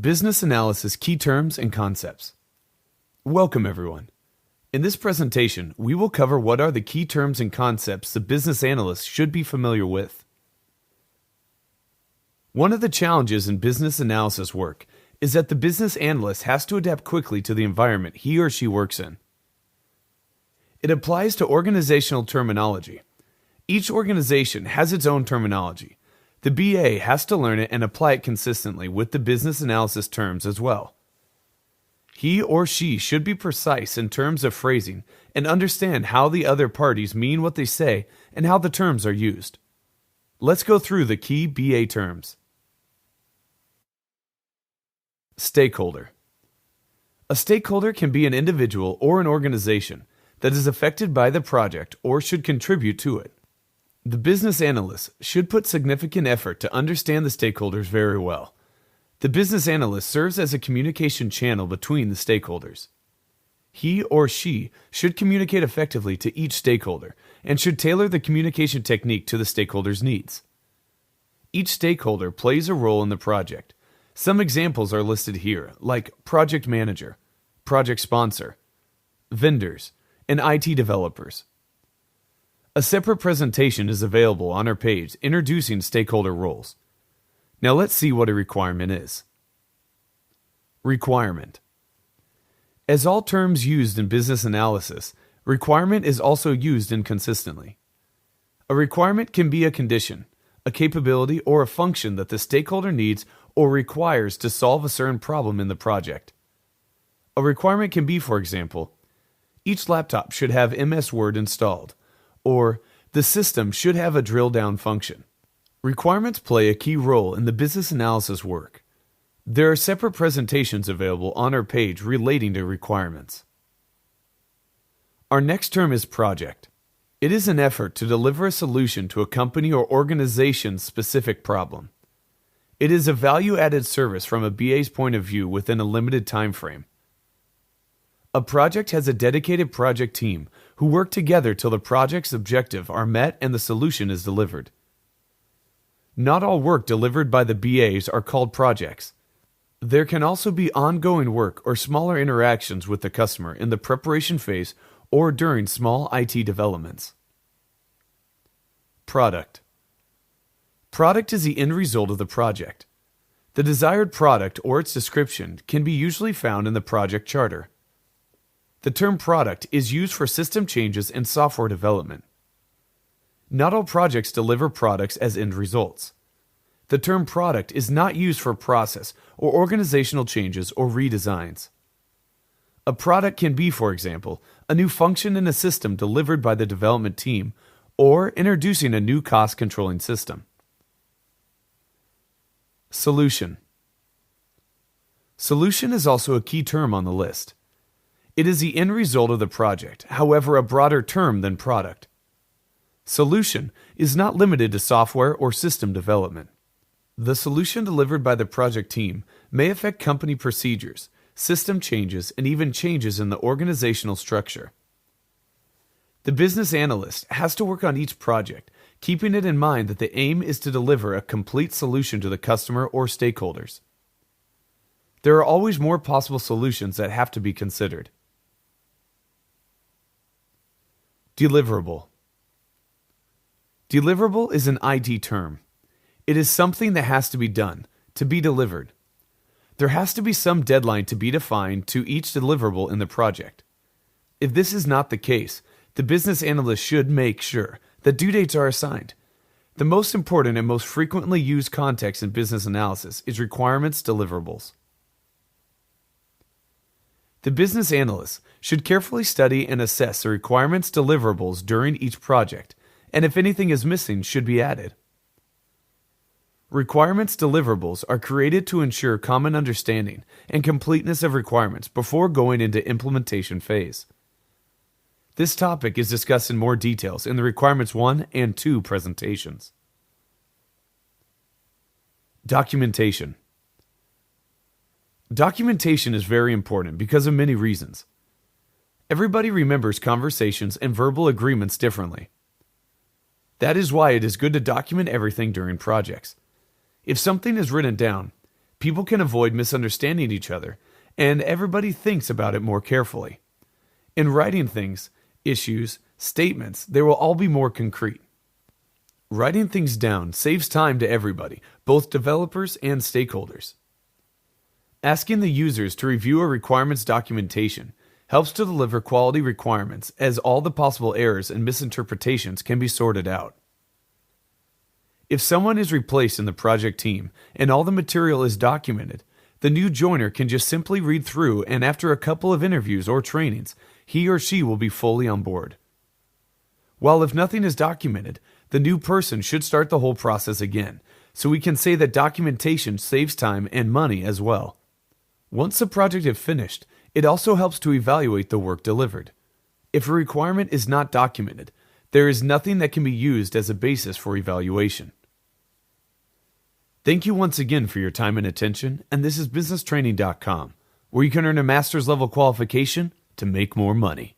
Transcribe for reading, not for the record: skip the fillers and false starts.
Business Analysis Key Terms and Concepts. Welcome, everyone. In this presentation, we will cover what are the key terms and concepts the business analyst should be familiar with. One of the challenges in business analysis work is that the business analyst has to adapt quickly to the environment he or she works in. It applies to organizational terminology. Each organization has its own terminology. The BA has to learn it and apply it consistently with the business analysis terms as well. He or she should be precise in terms of phrasing and understand how the other parties mean what they say and how the terms are used. Let's go through the key BA terms. Stakeholder. A stakeholder can be an individual or an organization that is affected by the project or should contribute to it. The business analyst should put significant effort to understand the stakeholders very well. The business analyst serves as a communication channel between the stakeholders. He or she should communicate effectively to each stakeholder and should tailor the communication technique to the stakeholder's needs. Each stakeholder plays a role in the project. Some examples are listed here, like project manager, project sponsor, vendors, and IT developers. A separate presentation is available on our page introducing stakeholder roles. Now let's see what a requirement is. Requirement. As all terms used in business analysis, requirement is also used inconsistently. A requirement can be a condition, a capability, or a function that the stakeholder needs or requires to solve a certain problem in the project. A requirement can be, for example, each laptop should have MS Word installed, or the system should have a drill-down function. Requirements play a key role in the business analysis work. There are separate presentations available on our page relating to requirements. Our next term is project. It is an effort to deliver a solution to a company or organization's specific problem. It is a value-added service from a BA's point of view within a limited time frame. A project has a dedicated project team who work together till the project's objectives are met and the solution is delivered. Not all work delivered by the BAs are called projects. There can also be ongoing work or smaller interactions with the customer in the preparation phase or during small IT developments. Product. Product is the end result of the project. The desired product or its description can be usually found in the project charter. The term product is used for system changes and software development. Not all projects deliver products as end results. The term product is not used for process or organizational changes or redesigns. A product can be, for example, a new function in a system delivered by the development team or introducing a new cost-controlling system. Solution. Solution is also a key term on the list. It is the end result of the project, however, a broader term than product. Solution is not limited to software or system development. The solution delivered by the project team may affect company procedures, system changes, and even changes in the organizational structure. The business analyst has to work on each project, keeping it in mind that the aim is to deliver a complete solution to the customer or stakeholders. There are always more possible solutions that have to be considered. Deliverable. Deliverable is an IT term. It is something that has to be done, to be delivered. There has to be some deadline to be defined to each deliverable in the project. If this is not the case, the business analyst should make sure that due dates are assigned. The most important and most frequently used context in business analysis is requirements deliverables. The business analyst should carefully study and assess the requirements deliverables during each project, and if anything is missing, should be added. Requirements deliverables are created to ensure common understanding and completeness of requirements before going into implementation phase. This topic is discussed in more details in the Requirements 1 and 2 presentations. Documentation. Documentation is very important because of many reasons. Everybody remembers conversations and verbal agreements differently. That is why it is good to document everything during projects. If something is written down, People can avoid misunderstanding each other, and everybody thinks about it more carefully. In writing things, issues, statements, they will all be more concrete. Writing things down saves time to everybody, both developers and stakeholders. Asking the users to review a requirements documentation helps to deliver quality requirements, as all the possible errors and misinterpretations can be sorted out. If someone is replaced in the project team and all the material is documented, the new joiner can just simply read through, and after a couple of interviews or trainings, he or she will be fully on board. While if nothing is documented, the new person should start the whole process again, so we can say that documentation saves time and money as well. Once the project is finished, it also helps to evaluate the work delivered. If a requirement is not documented, there is nothing that can be used as a basis for evaluation. Thank you once again for your time and attention, and this is businesstraining.com, where you can earn a master's level qualification to make more money.